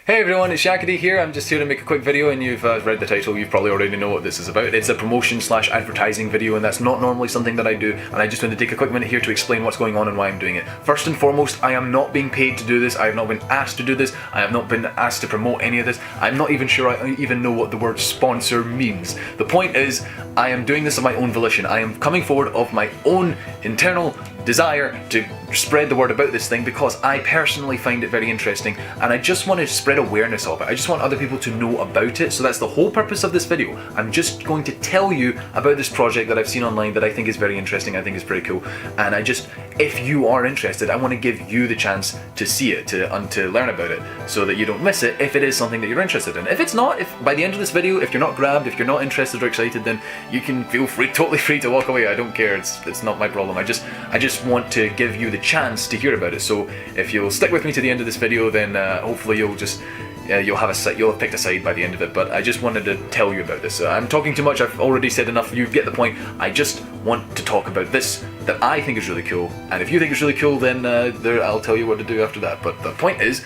Hey everyone, it's Xackadee here. I'm just here to make a quick video, and you've read the title, you probably already know what this is about. It's a promotion slash advertising video, and that's not normally something that I do, and I just want to take a quick minute here to explain what's going on and why I'm doing it. First and foremost, I am not being paid to do this. I have not been asked to do this. I have not been asked to promote any of this. I'm not even sure I even know what the word sponsor means. The point is, I am doing this of my own volition. I am coming forward of my own internal desire to spread the word about this thing because I personally find it very interesting, and I just want to spread awareness of it. I just want other people to know about it, so that's the whole purpose of this video. I'm just going to tell you about this project that I've seen online that I think is very interesting, I think is pretty cool, and if you are interested, I want to give you the chance to see it, to learn about it, so that you don't miss it if it is something that you're interested in. If it's not, if by the end of this video, if you're not grabbed, if you're not interested or excited, then you can feel free, totally free to walk away. I don't care, it's not my problem. I just want to give you the chance to hear about it. So if you'll stick with me to the end of this video, then hopefully you'll have picked a side by the end of it. But I just wanted to tell you about this. I'm talking too much, I've already said enough, you get the point. I just want to talk about this that I think is really cool, and if you think it's really cool, then I'll tell you what to do after that. But the point is,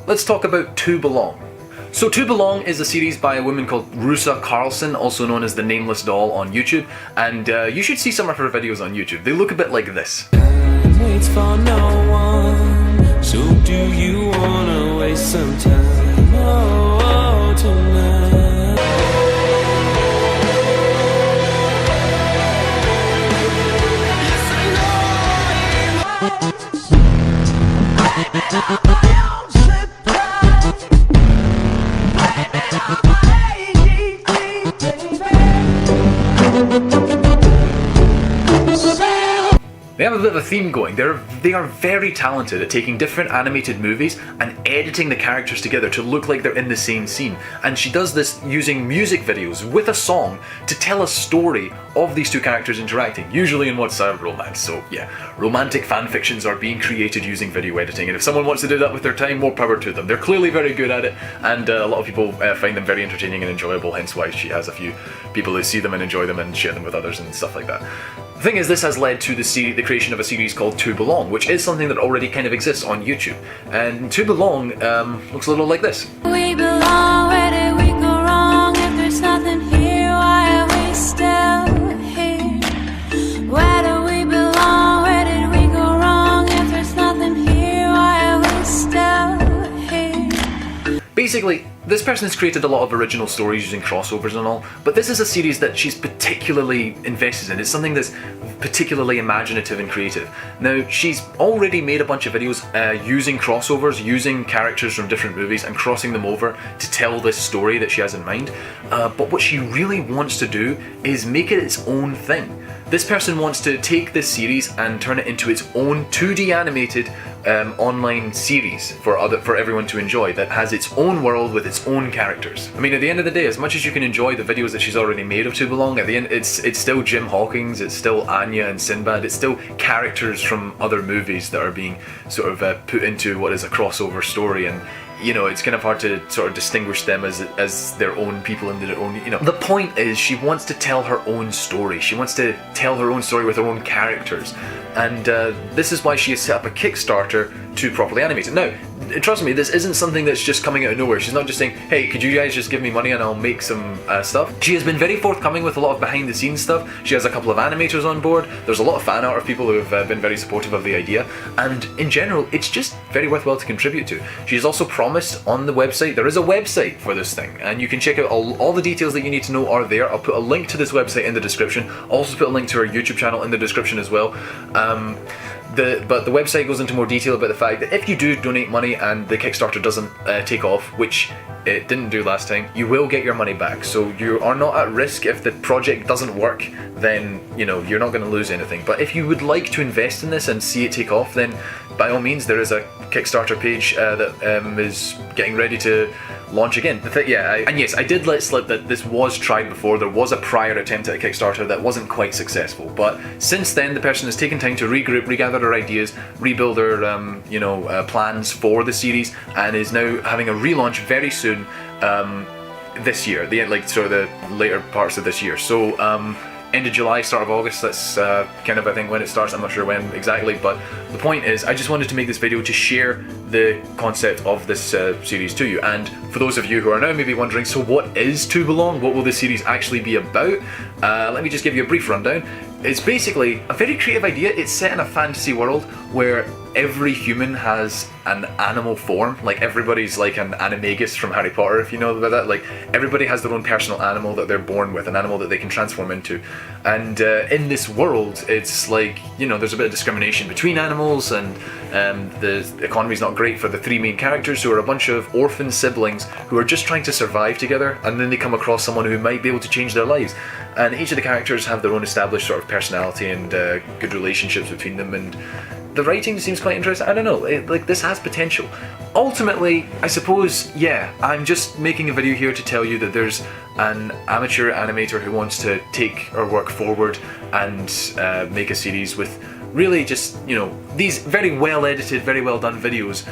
let's talk about To Belong. So To Belong is a series by a woman called Roosa Karlsson, also known as the Nameless Doll on YouTube, and you should see some of her videos on YouTube. They look a bit like this. Waits for no one, so do you wanna waste some time? Oh, tonight. They have a bit of a theme going. They are very talented at taking different animated movies and editing the characters together to look like they're in the same scene. And she does this using music videos with a song to tell a story of these two characters interacting, usually in what's romance. So yeah, romantic fan fictions are being created using video editing, and if someone wants to do that with their time, more power to them. They're clearly very good at it, and a lot of people find them very entertaining and enjoyable, hence why she has a few people who see them and enjoy them and share them with others and stuff like that. The thing is, this has led to the creation of a series called To Belong, which is something that already kind of exists on YouTube. And To Belong looks a little like this. We belong, where did we go wrong? If there's nothing here, why are we still here? Where do we belong? Where did we go wrong? If there's nothing here, why are we still here? Basically, this person has created a lot of original stories using crossovers and all, but this is a series that she's particularly invested in. It's something that's particularly imaginative and creative. Now, she's already made a bunch of videos using crossovers, using characters from different movies and crossing them over to tell this story that she has in mind. But what she really wants to do is make it its own thing. This person wants to take this series and turn it into its own 2D animated online series for everyone to enjoy, that has its own world with its own characters. I mean, at the end of the day, as much as you can enjoy the videos that she's already made of To Belong, at the end it's still Jim Hawkins, it's still Anya and Sinbad, it's still characters from other movies that are being sort of put into what is a crossover story, and you know, it's kind of hard to sort of distinguish them as their own people and their own, you know. The point is, she wants to tell her own story. She wants to tell her own story with her own characters. And this is why she has set up a Kickstarter to properly animate it. Now, trust me, this isn't something that's just coming out of nowhere. She's not just saying, hey, could you guys just give me money and I'll make some stuff. She has been very forthcoming with a lot of behind the scenes stuff. She has a couple of animators on board. There's a lot of fan art of people who have been very supportive of the idea. And in general, it's just very worthwhile to contribute to. She's also promised on the website, there is a website for this thing, and you can check out all the details that you need to know are there. I'll put a link to this website in the description. I'll also put a link to her YouTube channel in the description as well. But the website goes into more detail about the fact that if you do donate money and the Kickstarter doesn't take off, which it didn't do last time, you will get your money back. So you are not at risk. If the project doesn't work, then you know you're not going to lose anything. But if you would like to invest in this and see it take off, then by all means, there is a Kickstarter page that is getting ready to launch again. And yes, I did let slip that this was tried before. There was a prior attempt at a Kickstarter that wasn't quite successful, but since then the person has taken time to regroup, regather their ideas, rebuild their plans for the series, and is now having a relaunch very soon this year, the later parts of this year. So end of July, start of August, that's kind of I think when it starts. I'm not sure when exactly, but the point is I just wanted to make this video to share the concept of this series to you. And for those of you who are now maybe wondering, so what is To Belong? What will the series actually be about? Let me just give you a brief rundown. It's basically a very creative idea. It's set in a fantasy world where every human has an animal form. Like, everybody's like an animagus from Harry Potter, if you know about that. Like, everybody has their own personal animal that they're born with, an animal that they can transform into. And in this world, it's like, you know, there's a bit of discrimination between animals, and the economy's not great for the three main characters, who are a bunch of orphan siblings who are just trying to survive together, and then they come across someone who might be able to change their lives. And each of the characters have their own established sort of personality and good relationships between them, and the writing seems quite interesting. I don't know, like, this has potential. Ultimately, I suppose, yeah, I'm just making a video here to tell you that there's an amateur animator who wants to take our work forward and make a series with really just, you know, these very well edited, very well done videos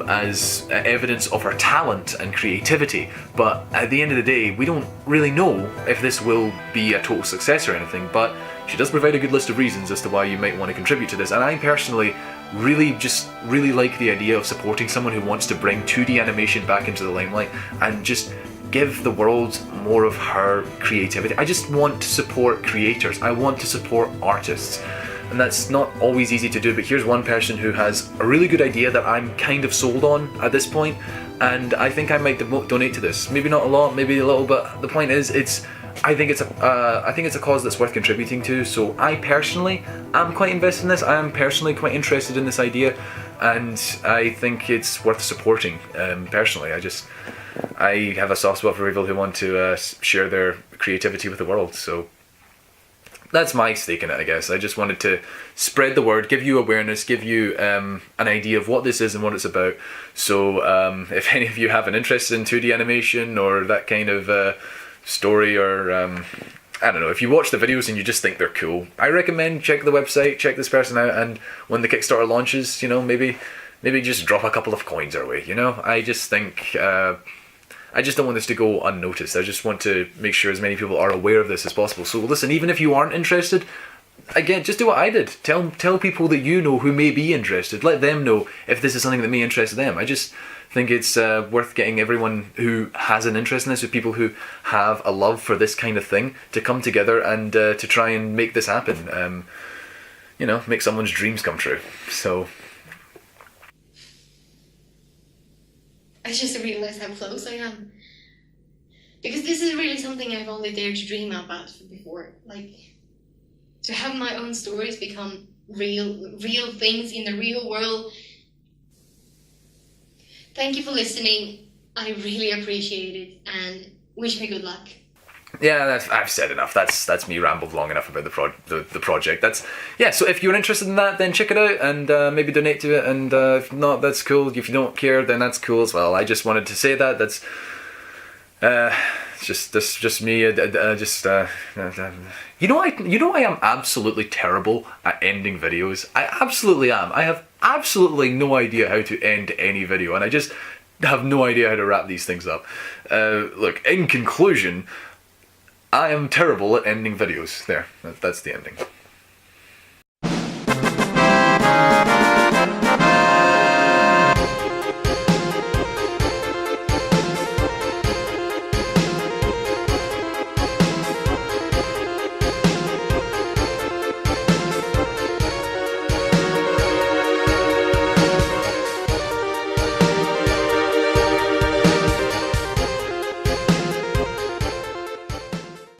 as evidence of her talent and creativity. But at the end of the day, we don't really know if this will be a total success or anything, but she does provide a good list of reasons as to why you might want to contribute to this. And I personally really like the idea of supporting someone who wants to bring 2D animation back into the limelight and just give the world more of her creativity. I just want to support creators. I want to support artists. And that's not always easy to do, but here's one person who has a really good idea that I'm kind of sold on at this point, and I think I might donate to this. Maybe not a lot, maybe a little, but the point is, I think it's a cause that's worth contributing to. So I personally am quite invested in this. I am personally quite interested in this idea, and I think it's worth supporting. Personally, I have a soft spot for people who want to share their creativity with the world. So that's my stake in it, I guess. I just wanted to spread the word, give you awareness, give you an idea of what this is and what it's about. So if any of you have an interest in 2D animation or that kind of story, or I don't know, if you watch the videos and you just think they're cool, I recommend check the website, check this person out, and when the Kickstarter launches, you know, maybe just drop a couple of coins our way, you know? I just think I just don't want this to go unnoticed. I just want to make sure as many people are aware of this as possible. So listen, even if you aren't interested, again, just do what I did. Tell people that you know who may be interested. Let them know if this is something that may interest them. I just think it's worth getting everyone who has an interest in this, with people who have a love for this kind of thing, to come together and to try and make this happen. You know, make someone's dreams come true. So I just realized how close I am. Because this is really something I've only dared to dream about before. Like, to have my own stories become real things in the real world. Thank you for listening. I really appreciate it, and wish me good luck. Yeah, I've said enough. That's me rambled long enough about the project. So if you're interested in that, then check it out and maybe donate to it. And if not, that's cool. If you don't care, then that's cool as well. I just wanted to say that. That's just me. You know, I am absolutely terrible at ending videos. I absolutely am. I have absolutely no idea how to end any video, and I just have no idea how to wrap these things up. Look, in conclusion, I am terrible at ending videos. There, that's the ending.